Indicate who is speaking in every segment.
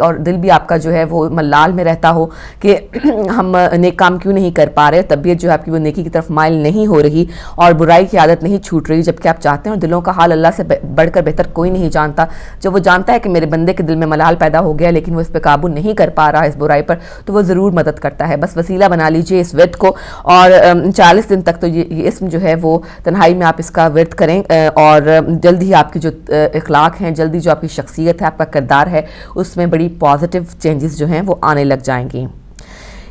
Speaker 1: اور دل بھی آپ کا جو ہے وہ ملال میں رہتا ہو کہ ہم نیک کام کیوں نہیں کر پا رہے, طبیعت جو ہے آپ کی وہ نیکی کی طرف مائل نہیں ہو رہی اور برائی کی عادت نہیں چھوٹ رہی, جبکہ آپ چاہتے ہیں, اور دلوں کا حال اللہ سے بڑھ کر بہتر کوئی نہیں جانتا. جب وہ جانتا ہے کہ میرے بندے کے دل میں ملال پیدا ہو گیا لیکن وہ اس پہ قابو نہیں کر پا رہا اس برائی پر, تو وہ ضرور مدد کرتا ہے. بس وسیلہ بنا لیجئے اس ورد کو, اور 40 دن تک تو یہ اسم جو ہے وہ تنہائی میں آپ اس کا ورد کریں, اور جلدی ہی آپ کی جو اخلاق ہیں, جلدی جو آپ کی شخصیت ہے, آپ کا کردار ہے, اس میں بڑی پازیٹیو چینجز جو ہیں وہ آنے لگ جائیں گی.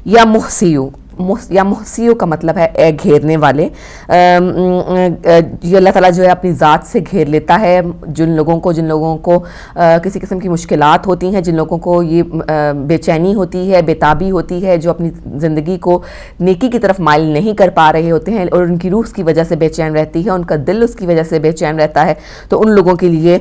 Speaker 1: یا محسیو کا مطلب ہے گھیرنے والے. یہ اللہ تعالیٰ جو ہے اپنی ذات سے گھیر لیتا ہے جن لوگوں کو کسی قسم کی مشکلات ہوتی ہیں, جن لوگوں کو یہ بے چینی ہوتی ہے, بےتابی ہوتی ہے, جو اپنی زندگی کو نیکی کی طرف مائل نہیں کر پا رہے ہوتے ہیں اور ان کی روح اس کی وجہ سے بے چین رہتی ہے, ان کا دل اس کی وجہ سے بے چین رہتا ہے. تو ان لوگوں کے لیے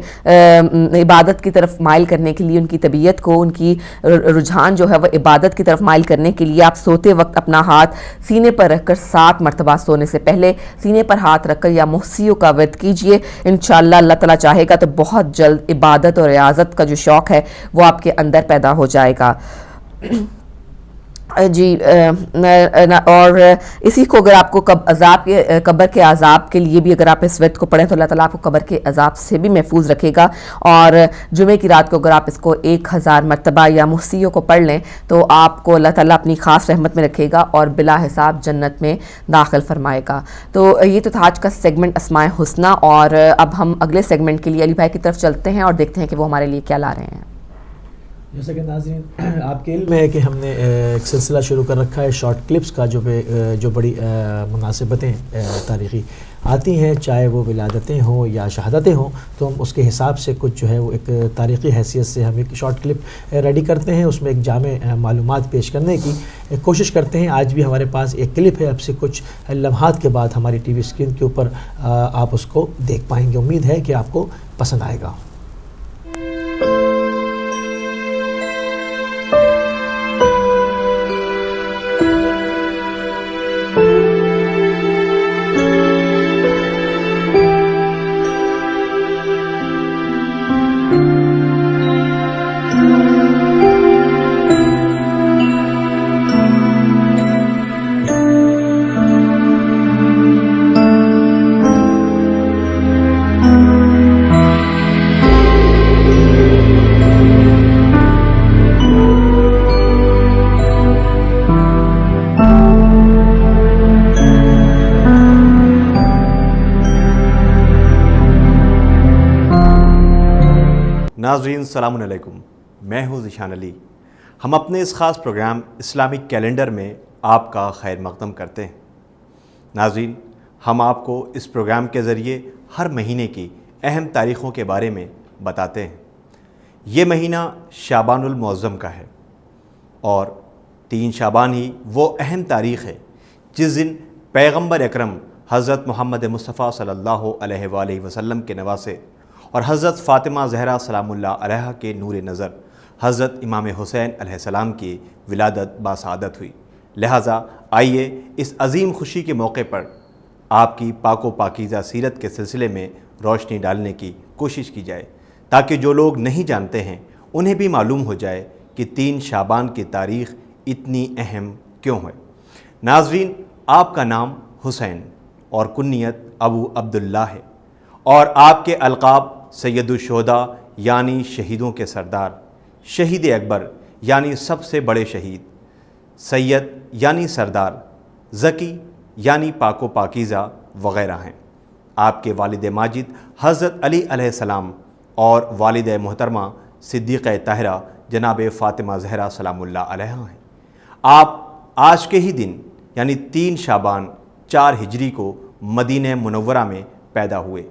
Speaker 1: عبادت کی طرف مائل کرنے کے لیے, ان کی طبیعت کو, ان کی رجحان جو ہے وہ عبادت کی طرف مائل کرنے کے لیے, آپ سوتے وقت اپنا ہاتھ سینے پر رکھ کر 7 مرتبہ سونے سے پہلے سینے پر ہاتھ رکھ کر یا محسیوں کا ورد کیجئے. انشاءاللہ اللہ تعالیٰ چاہے گا تو بہت جلد عبادت اور ریاضت کا جو شوق ہے وہ آپ کے اندر پیدا ہو جائے گا. جی, اور اسی کو اگر آپ کو قبر کے عذاب کے لیے بھی اگر آپ اس ورد کو پڑھیں تو اللہ تعالیٰ آپ کو قبر کے عذاب سے بھی محفوظ رکھے گا. اور جمعے کی رات کو اگر آپ اس کو 1000 مرتبہ یا محسیوں کو پڑھ لیں تو آپ کو اللہ تعالیٰ اپنی خاص رحمت میں رکھے گا اور بلا حساب جنت میں داخل فرمائے گا. تو یہ تو تھا آج کا سیگمنٹ اسماء حسنیٰ, اور اب ہم اگلے سیگمنٹ کے لیے علی بھائی کی طرف چلتے ہیں اور دیکھتے ہیں کہ وہ ہمارے لیے کیا لا رہے ہیں.
Speaker 2: جیسا کہ ناظرین آپ کے علم ہے کہ ہم نے ایک سلسلہ شروع کر رکھا ہے شارٹ کلپس کا, جو بڑی مناسبتیں تاریخی آتی ہیں, چاہے وہ ولادتیں ہوں یا شہادتیں ہوں, تو ہم اس کے حساب سے کچھ جو ہے وہ ایک تاریخی حیثیت سے ہم ایک شارٹ کلپ ریڈی کرتے ہیں, اس میں ایک جامع معلومات پیش کرنے کی کوشش کرتے ہیں. آج بھی ہمارے پاس ایک کلپ ہے, اب سے کچھ لمحات کے بعد ہماری ٹی وی اسکرین کے اوپر آپ اس کو دیکھ پائیں گے. امید ہے کہ آپ کو پسند آئے گا.
Speaker 3: ناظرین السلام علیکم, میں ہوں ذیشان علی. ہم اپنے اس خاص پروگرام اسلامک کیلنڈر میں آپ کا خیر مقدم کرتے ہیں. ناظرین, ہم آپ کو اس پروگرام کے ذریعے ہر مہینے کی اہم تاریخوں کے بارے میں بتاتے ہیں. یہ مہینہ شعبان المعظم کا ہے اور 3 شعبان ہی وہ اہم تاریخ ہے جس دن پیغمبر اکرم حضرت محمد مصطفیٰ صلی اللہ علیہ وآلہ وسلم کے نواسے اور حضرت فاطمہ زہرا سلام اللہ علیہا کے نور نظر حضرت امام حسین علیہ السلام کی ولادت باسعادت ہوئی. لہٰذا آئیے اس عظیم خوشی کے موقع پر آپ کی پاک و پاکیزہ سیرت کے سلسلے میں روشنی ڈالنے کی کوشش کی جائے, تاکہ جو لوگ نہیں جانتے ہیں انہیں بھی معلوم ہو جائے کہ 3 شعبان کی تاریخ اتنی اہم کیوں ہے. ناظرین, آپ کا نام حسین اور کنیت ابو عبداللہ ہے, اور آپ کے القاب سید الشہداء یعنی شہیدوں کے سردار, شہید اکبر یعنی سب سے بڑے شہید, سید یعنی سردار, ذکی یعنی پاک و پاکیزہ وغیرہ ہیں. آپ کے والد ماجد حضرت علی علیہ السلام اور والد محترمہ صدیقہ طاہرہ جناب فاطمہ زہرا سلام اللہ علیہا ہیں. آپ آج کے ہی دن یعنی 3 شعبان 4 ہجری کو مدینہ منورہ میں پیدا ہوئے.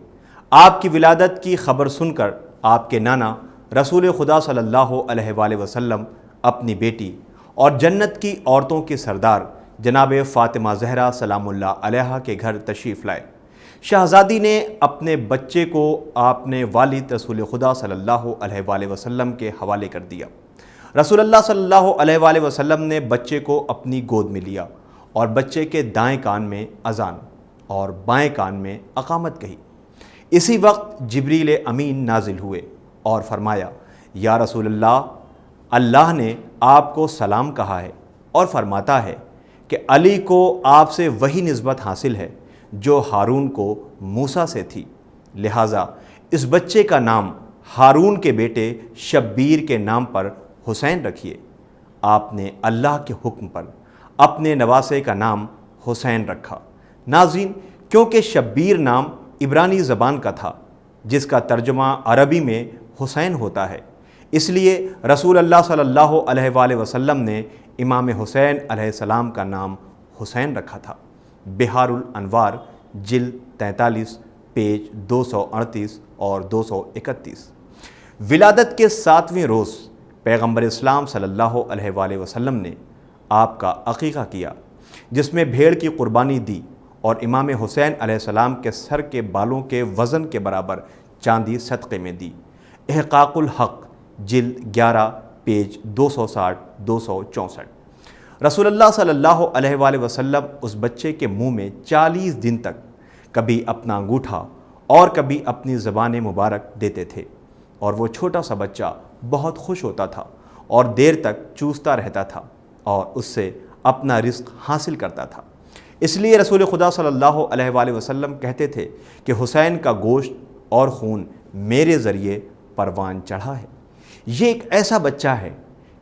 Speaker 3: آپ کی ولادت کی خبر سن کر آپ کے نانا رسول خدا صلی اللہ علیہ وآلہ وسلم اپنی بیٹی اور جنت کی عورتوں کے سردار جناب فاطمہ زہرا سلام اللہ علیہا کے گھر تشریف لائے. شہزادی نے اپنے بچے کو آپ نے والد رسول خدا صلی اللہ علیہ وآلہ وسلم کے حوالے کر دیا. رسول اللہ صلی اللہ علیہ وآلہ وسلم نے بچے کو اپنی گود میں لیا اور بچے کے دائیں کان میں اذان اور بائیں کان میں اقامت کہی. اسی وقت جبریل امین نازل ہوئے اور فرمایا, یا رسول اللہ، اللہ نے آپ کو سلام کہا ہے اور فرماتا ہے کہ علی کو آپ سے وہی نسبت حاصل ہے جو ہارون کو موسیٰ سے تھی، لہٰذا اس بچے کا نام ہارون کے بیٹے شبیر کے نام پر حسین رکھیے۔ آپ نے اللہ کے حکم پر اپنے نواسے کا نام حسین رکھا۔ ناظرین، کیونکہ شبیر نام عبرانی زبان کا تھا جس کا ترجمہ عربی میں حسین ہوتا ہے، اس لیے رسول اللہ صلی اللہ علیہ وآلہ وسلم نے امام حسین علیہ السلام کا نام حسین رکھا تھا۔ بحار الانوار جلد 43 پیج 238 اور 231۔ ولادت کے 7ویں روز پیغمبر اسلام صلی اللہ علیہ وآلہ وسلم نے آپ کا عقیقہ کیا، جس میں بھیڑ کی قربانی دی اور امام حسین علیہ السلام کے سر کے بالوں کے وزن کے برابر چاندی صدقے میں دی۔ احقاق الحق جلد 11 پیج 260 264۔ رسول اللہ صلی اللہ علیہ وآلہ وسلم اس بچے کے منہ میں 40 دن تک کبھی اپنا انگوٹھا اور کبھی اپنی زبان مبارک دیتے تھے، اور وہ چھوٹا سا بچہ بہت خوش ہوتا تھا اور دیر تک چوستا رہتا تھا اور اس سے اپنا رزق حاصل کرتا تھا۔ اس لیے رسول خدا صلی اللہ علیہ وآلہ وسلم کہتے تھے کہ حسین کا گوشت اور خون میرے ذریعے پروان چڑھا ہے۔ یہ ایک ایسا بچہ ہے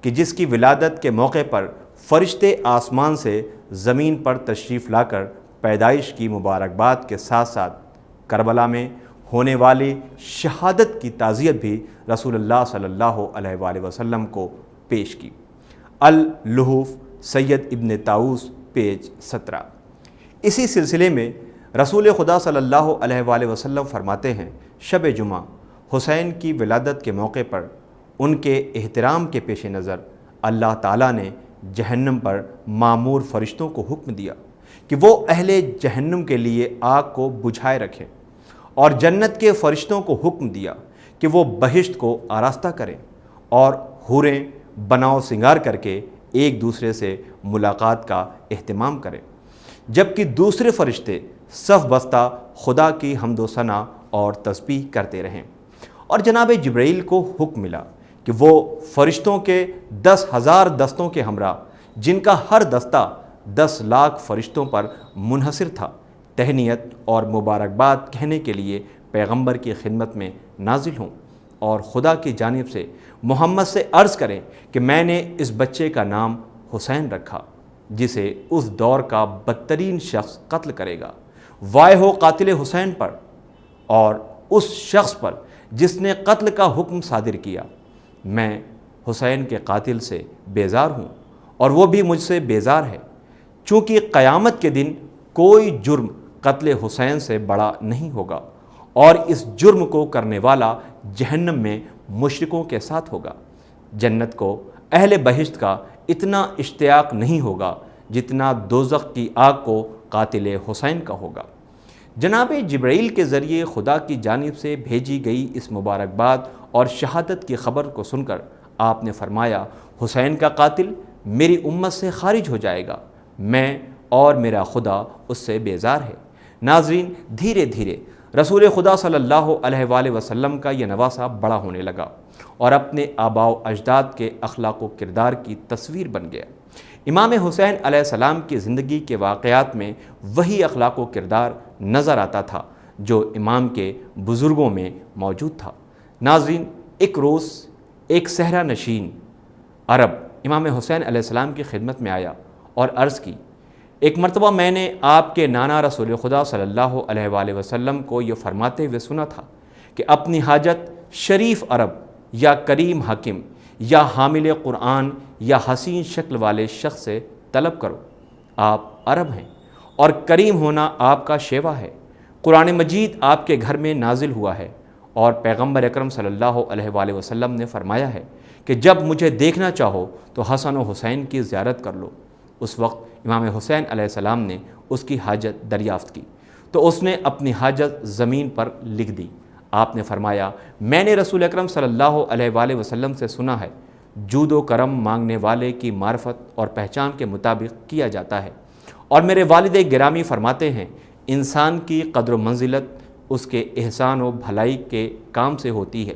Speaker 3: کہ جس کی ولادت کے موقع پر فرشتے آسمان سے زمین پر تشریف لا کر پیدائش کی مبارکباد کے ساتھ ساتھ کربلا میں ہونے والی شہادت کی تعزیت بھی رسول اللہ صلی اللہ علیہ وآلہ وسلم کو پیش کی۔ اللحوف سید ابن طاؤس پیج 17۔ اسی سلسلے میں رسول خدا صلی اللہ علیہ وآلہ وسلم فرماتے ہیں، شب جمعہ حسین کی ولادت کے موقع پر ان کے احترام کے پیش نظر اللہ تعالیٰ نے جہنم پر مامور فرشتوں کو حکم دیا کہ وہ اہل جہنم کے لیے آگ کو بجھائے رکھیں، اور جنت کے فرشتوں کو حکم دیا کہ وہ بہشت کو آراستہ کریں اور حوریں بناؤ سنگار کر کے ایک دوسرے سے ملاقات کا اہتمام کریں، جبکہ دوسرے فرشتے صف بستہ خدا کی حمد و ثنا اور تسبیح کرتے رہیں۔ اور جناب جبرائیل کو حکم ملا کہ وہ فرشتوں کے 10,000 دستوں کے ہمراہ، جن کا ہر دستہ 10 لاکھ فرشتوں پر منحصر تھا، تہنیت اور مبارکباد کہنے کے لیے پیغمبر کی خدمت میں نازل ہوں، اور خدا کی جانب سے محمد سے عرض کریں کہ میں نے اس بچے کا نام حسین رکھا، جسے اس دور کا بدترین شخص قتل کرے گا۔ وائے ہو قاتل حسین پر اور اس شخص پر جس نے قتل کا حکم صادر کیا۔ میں حسین کے قاتل سے بیزار ہوں اور وہ بھی مجھ سے بیزار ہے، چونکہ قیامت کے دن کوئی جرم قتل حسین سے بڑا نہیں ہوگا، اور اس جرم کو کرنے والا جہنم میں مشرکوں کے ساتھ ہوگا۔ جنت کو اہل بہشت کا اتنا اشتیاق نہیں ہوگا جتنا دوزخ کی آگ کو قاتل حسین کا ہوگا۔ جناب جبرائیل کے ذریعے خدا کی جانب سے بھیجی گئی اس مبارکباد اور شہادت کی خبر کو سن کر آپ نے فرمایا، حسین کا قاتل میری امت سے خارج ہو جائے گا، میں اور میرا خدا اس سے بیزار ہے۔ ناظرین، دھیرے دھیرے رسول خدا صلی اللہ علیہ وآلہ وسلم کا یہ نواسہ بڑا ہونے لگا اور اپنے آباء و اجداد کے اخلاق و کردار کی تصویر بن گیا۔ امام حسین علیہ السلام کی زندگی کے واقعات میں وہی اخلاق و کردار نظر آتا تھا جو امام کے بزرگوں میں موجود تھا۔ ناظرین، ایک روز ایک صحرا نشین عرب امام حسین علیہ السلام کی خدمت میں آیا اور عرض کی، ایک مرتبہ میں نے آپ کے نانا رسول خدا صلی اللہ علیہ وآلہ وسلم کو یہ فرماتے ہوئے سنا تھا کہ اپنی حاجت شریف عرب یا کریم حاکم یا حامل قرآن یا حسین شکل والے شخص سے طلب کرو۔ آپ عرب ہیں اور کریم ہونا آپ کا شیوا ہے۔ قرآن مجید آپ کے گھر میں نازل ہوا ہے، اور پیغمبر اکرم صلی اللہ علیہ وآلہ وسلم نے فرمایا ہے کہ جب مجھے دیکھنا چاہو تو حسن و حسین کی زیارت کر لو۔ اس وقت امام حسین علیہ السلام نے اس کی حاجت دریافت کی تو اس نے اپنی حاجت زمین پر لکھ دی۔ آپ نے فرمایا، میں نے رسول اکرم صلی اللہ علیہ وآلہ وسلم سے سنا ہے، جود و کرم مانگنے والے کی معرفت اور پہچان کے مطابق کیا جاتا ہے، اور میرے والد گرامی فرماتے ہیں، انسان کی قدر و منزلت اس کے احسان و بھلائی کے کام سے ہوتی ہے۔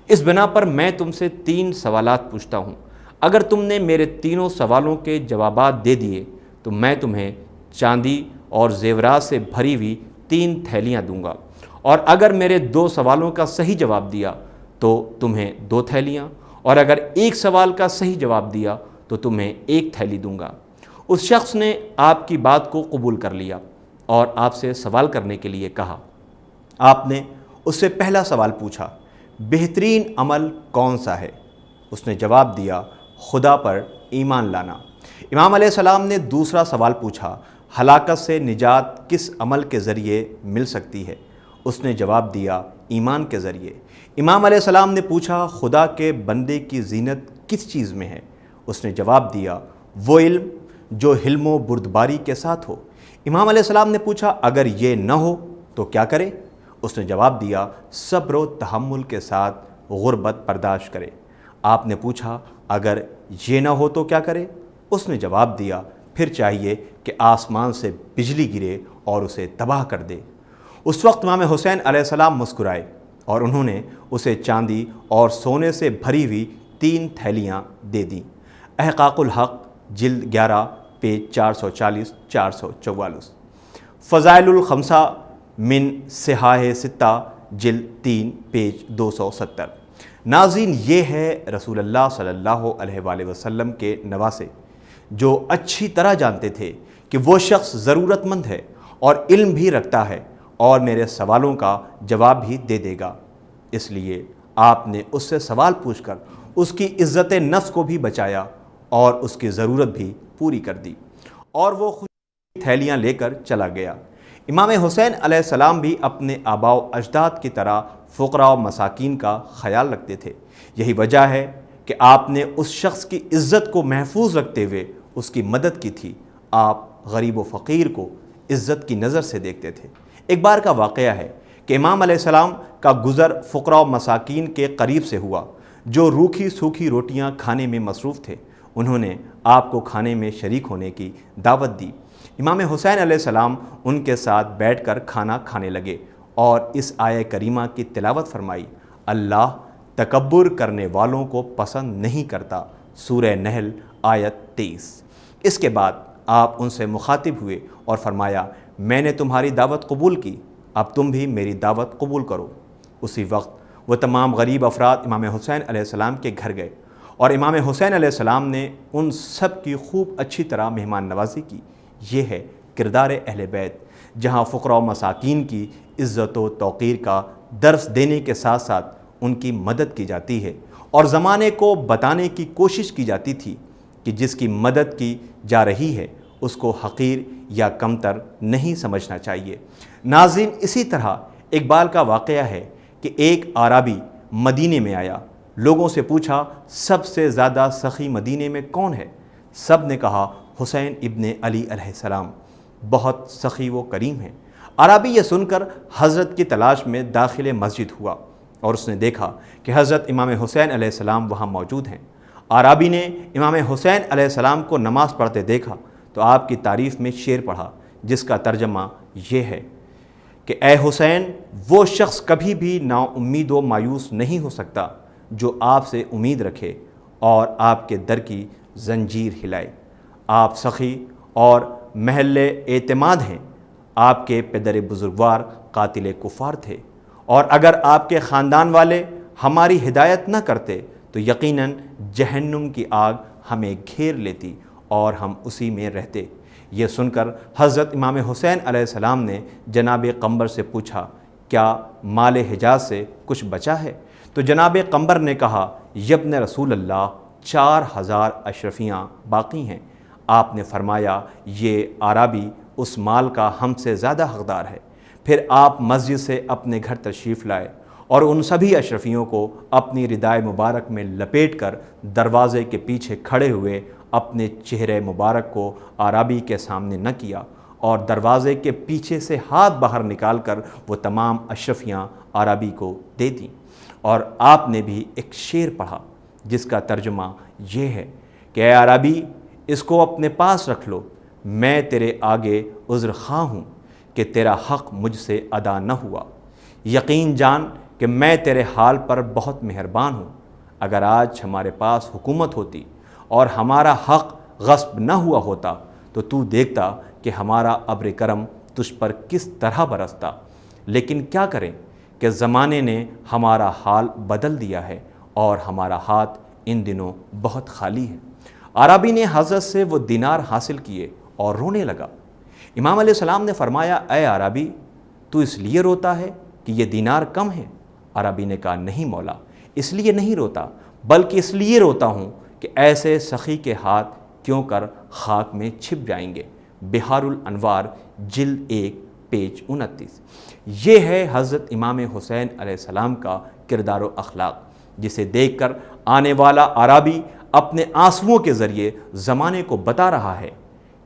Speaker 3: اس بنا پر میں تم سے 3 سوالات پوچھتا ہوں، اگر تم نے میرے تینوں سوالوں کے جوابات دے دیے تو میں تمہیں چاندی اور زیورات سے بھری ہوئی 3 تھیلیاں دوں گا، اور اگر میرے 2 سوالوں کا صحیح جواب دیا تو تمہیں 2 تھیلیاں، اور اگر ایک سوال کا صحیح جواب دیا تو تمہیں 1 تھیلی دوں گا۔ اس شخص نے آپ کی بات کو قبول کر لیا اور آپ سے سوال کرنے کے لیے کہا۔ آپ نے اس سے پہلا سوال پوچھا، بہترین عمل کون سا ہے؟ اس نے جواب دیا، خدا پر ایمان لانا۔ امام علیہ السلام نے دوسرا سوال پوچھا، ہلاکت سے نجات کس عمل کے ذریعے مل سکتی ہے؟ اس نے جواب دیا، ایمان کے ذریعے۔ امام علیہ السلام نے پوچھا، خدا کے بندے کی زینت کس چیز میں ہے؟ اس نے جواب دیا، وہ علم جو حلم و بردباری کے ساتھ ہو۔ امام علیہ السلام نے پوچھا، اگر یہ نہ ہو تو کیا کرے؟ اس نے جواب دیا، صبر و تحمل کے ساتھ غربت برداشت کرے۔ آپ نے پوچھا، اگر یہ نہ ہو تو کیا کرے؟ اس نے جواب دیا، پھر چاہیے کہ آسمان سے بجلی گرے اور اسے تباہ کر دے۔ اس وقت امام حسین علیہ السلام مسکرائے اور انہوں نے اسے چاندی اور سونے سے بھری ہوئی 3 تھیلیاں دے دیں۔ احقاق الحق جلد 11 پیج 440 444۔ فضائل الخمسہ من صحاح ستہ جلد 3 پیج 270۔ ناظرین، یہ ہے رسول اللہ صلی اللہ علیہ وآلہ وسلم کے نواسے جو اچھی طرح جانتے تھے کہ وہ شخص ضرورت مند ہے اور علم بھی رکھتا ہے اور میرے سوالوں کا جواب بھی دے دے گا، اس لیے آپ نے اس سے سوال پوچھ کر اس کی عزت نفس کو بھی بچایا اور اس کی ضرورت بھی پوری کر دی، اور وہ خوشی تھیلیاں لے کر چلا گیا۔ امام حسین علیہ السلام بھی اپنے آباء و اجداد کی طرح فقراء و مساکین کا خیال رکھتے تھے۔ یہی وجہ ہے کہ آپ نے اس شخص کی عزت کو محفوظ رکھتے ہوئے اس کی مدد کی تھی۔ آپ غریب و فقیر کو عزت کی نظر سے دیکھتے تھے۔ ایک بار کا واقعہ ہے کہ امام علیہ السلام کا گزر فقراء و مساکین کے قریب سے ہوا جو روکھی سوکھی روٹیاں کھانے میں مصروف تھے۔ انہوں نے آپ کو کھانے میں شریک ہونے کی دعوت دی۔ امام حسین علیہ السلام ان کے ساتھ بیٹھ کر کھانا کھانے لگے اور اس آیہ کریمہ کی تلاوت فرمائی، اللہ تکبر کرنے والوں کو پسند نہیں کرتا، سورہ نحل آیت 23۔ اس کے بعد آپ ان سے مخاطب ہوئے اور فرمایا، میں نے تمہاری دعوت قبول کی، اب تم بھی میری دعوت قبول کرو۔ اسی وقت وہ تمام غریب افراد امام حسین علیہ السلام کے گھر گئے اور امام حسین علیہ السلام نے ان سب کی خوب اچھی طرح مہمان نوازی کی۔ یہ ہے کردار اہل بیت، جہاں فقراء و مساکین کی عزت و توقیر کا درس دینے کے ساتھ ساتھ ان کی مدد کی جاتی ہے، اور زمانے کو بتانے کی کوشش کی جاتی تھی کہ جس کی مدد کی جا رہی ہے اس کو حقیر یا کمتر نہیں سمجھنا چاہیے۔ ناظرین، اسی طرح اقبال کا واقعہ ہے کہ ایک اعرابی مدینے میں آیا، لوگوں سے پوچھا، سب سے زیادہ سخی مدینے میں کون ہے؟ سب نے کہا، حسین ابن علی علیہ السلام، بہت سخی و کریم ہیں۔ اعرابی یہ سن کر حضرت کی تلاش میں داخل مسجد ہوا اور اس نے دیکھا کہ حضرت امام حسین علیہ السلام وہاں موجود ہیں۔ اعرابی نے امام حسین علیہ السلام کو نماز پڑھتے دیکھا تو آپ کی تعریف میں شعر پڑھا جس کا ترجمہ یہ ہے کہ اے حسین، وہ شخص کبھی بھی نا امید و مایوس نہیں ہو سکتا جو آپ سے امید رکھے اور آپ کے در کی زنجیر ہلائے۔ آپ سخی اور محل اعتماد ہیں۔ آپ کے پدر بزرگوار قاتل کفار تھے، اور اگر آپ کے خاندان والے ہماری ہدایت نہ کرتے تو یقیناً جہنم کی آگ ہمیں گھیر لیتی اور ہم اسی میں رہتے۔ یہ سن کر حضرت امام حسین علیہ السلام نے جناب قمبر سے پوچھا، کیا مال حجاز سے کچھ بچا ہے؟ تو جناب قمبر نے کہا، یبن رسول اللہ، 4000 اشرفیاں باقی ہیں۔ آپ نے فرمایا، یہ اعرابی اس مال کا ہم سے زیادہ حقدار ہے۔ پھر آپ مسجد سے اپنے گھر تشریف لائے اور ان سبھی اشرفیوں کو اپنی ردائے مبارک میں لپیٹ کر دروازے کے پیچھے کھڑے ہوئے اپنے چہرے مبارک کو اعرابی کے سامنے نہ کیا، اور دروازے کے پیچھے سے ہاتھ باہر نکال کر وہ تمام اشرفیاں اعرابی کو دے دیں۔ اور آپ نے بھی ایک شعر پڑھا جس کا ترجمہ یہ ہے کہ اے اعرابی، اس کو اپنے پاس رکھ لو، میں تیرے آگے عذر خواہ ہوں کہ تیرا حق مجھ سے ادا نہ ہوا۔ یقین جان کہ میں تیرے حال پر بہت مہربان ہوں۔ اگر آج ہمارے پاس حکومت ہوتی اور ہمارا حق غصب نہ ہوا ہوتا تو تو دیکھتا کہ ہمارا ابر کرم تجھ پر کس طرح برستا، لیکن کیا کریں کہ زمانے نے ہمارا حال بدل دیا ہے اور ہمارا ہاتھ ان دنوں بہت خالی ہے۔ عربی نے حضرت سے وہ دینار حاصل کیے اور رونے لگا۔ امام علیہ السلام نے فرمایا، اے عربی، تو اس لیے روتا ہے کہ یہ دینار کم ہے؟ عربی نے کہا، نہیں مولا، اس لیے نہیں روتا، بلکہ اس لیے روتا ہوں کہ ایسے سخی کے ہاتھ کیوں کر خاک میں چھپ جائیں گے۔ بحار الانوار جلد 1 پیج 29۔ یہ ہے حضرت امام حسین علیہ السلام کا کردار و اخلاق، جسے دیکھ کر آنے والا عربی اپنے آنسوؤں کے ذریعے زمانے کو بتا رہا ہے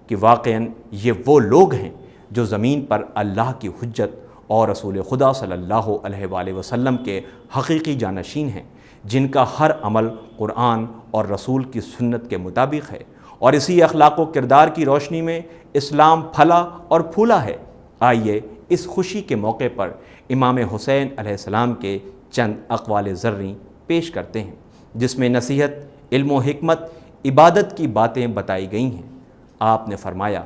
Speaker 3: کہ واقعاً یہ وہ لوگ ہیں جو زمین پر اللہ کی حجت اور رسول خدا صلی اللہ علیہ وآلہ وسلم کے حقیقی جانشین ہیں، جن کا ہر عمل قرآن اور رسول کی سنت کے مطابق ہے، اور اسی اخلاق و کردار کی روشنی میں اسلام پھلا اور پھولا ہے۔ آئیے اس خوشی کے موقع پر امام حسین علیہ السلام کے چند اقوال زرعی پیش کرتے ہیں، جس میں نصیحت، علم و حکمت، عبادت کی باتیں بتائی گئی ہیں۔ آپ نے فرمایا،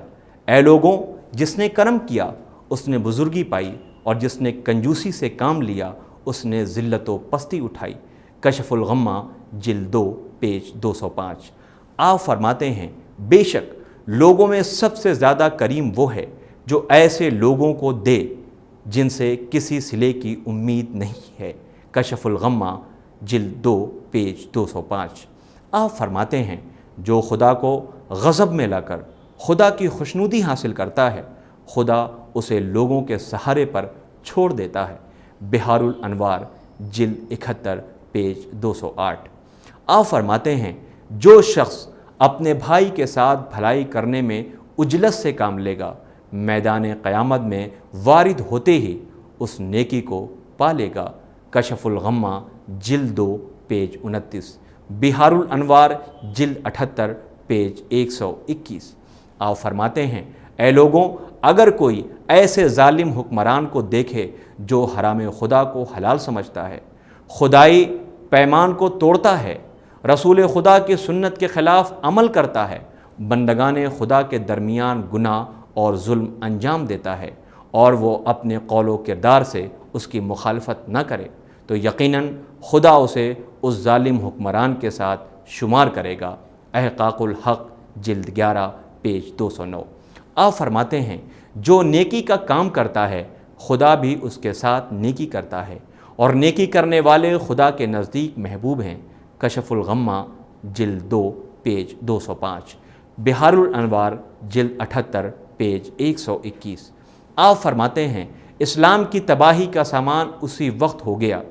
Speaker 3: اے لوگوں، جس نے کرم کیا اس نے بزرگی پائی، اور جس نے کنجوسی سے کام لیا اس نے ذلت و پستی اٹھائی۔ کشف الغمہ جلد 2 پیج 205۔ آپ فرماتے ہیں، بے شک لوگوں میں سب سے زیادہ کریم وہ ہے جو ایسے لوگوں کو دے جن سے کسی صلے کی امید نہیں ہے۔ کشف الغمہ جلد 2 پیج 205۔ آپ فرماتے ہیں، جو خدا کو غضب میں لا کر خدا کی خوشنودی حاصل کرتا ہے، خدا اسے لوگوں کے سہارے پر چھوڑ دیتا ہے۔ بحار الانوار جلد 71 پیج 208۔ آپ فرماتے ہیں، جو شخص اپنے بھائی کے ساتھ بھلائی کرنے میں اجلت سے کام لے گا، میدان قیامت میں وارد ہوتے ہی اس نیکی کو پا لے گا۔ کشف الغمہ جلد 2 پیج 29۔ بحار الانوار جلد 78 پیج 121۔ آپ فرماتے ہیں، اے لوگوں، اگر کوئی ایسے ظالم حکمران کو دیکھے جو حرام خدا کو حلال سمجھتا ہے، خدائی پیمان کو توڑتا ہے، رسول خدا کی سنت کے خلاف عمل کرتا ہے، بندگان خدا کے درمیان گناہ اور ظلم انجام دیتا ہے، اور وہ اپنے قول و کردار سے اس کی مخالفت نہ کرے، تو یقیناً خدا اسے اس ظالم حکمران کے ساتھ شمار کرے گا۔ احقاق الحق جلد 11 پیج 209۔ آپ فرماتے ہیں، جو نیکی کا کام کرتا ہے خدا بھی اس کے ساتھ نیکی کرتا ہے، اور نیکی کرنے والے خدا کے نزدیک محبوب ہیں۔ کشف الغمہ جلد 2 پیج 205۔ بحار الانوار جلد 78 پیج 121۔ آپ فرماتے ہیں، اسلام کی تباہی کا سامان اسی وقت ہو گیا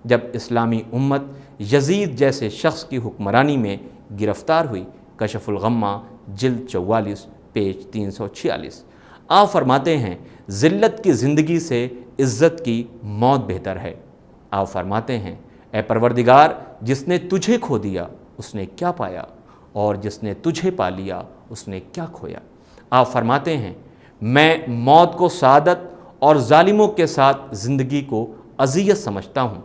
Speaker 3: جب اسلامی امت یزید جیسے شخص کی حکمرانی میں گرفتار ہوئی۔ کشف الغمہ جلد 44 پیج 346۔ آپ فرماتے ہیں، ذلت کی زندگی سے عزت کی موت بہتر ہے۔ آپ فرماتے ہیں، اے پروردگار، جس نے تجھے کھو دیا اس نے کیا پایا، اور جس نے تجھے پا لیا اس نے کیا کھویا۔ آپ فرماتے ہیں، میں موت کو سعادت اور ظالموں کے ساتھ زندگی کو اذیت سمجھتا ہوں۔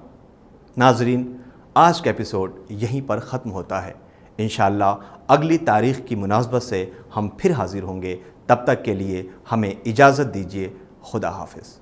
Speaker 3: ناظرین، آج کا ایپیسوڈ یہیں پر ختم ہوتا ہے۔ انشاءاللہ اگلی تاریخ کی مناسبت سے ہم پھر حاضر ہوں گے۔ تب تک کے لیے ہمیں اجازت دیجیے۔ خدا حافظ۔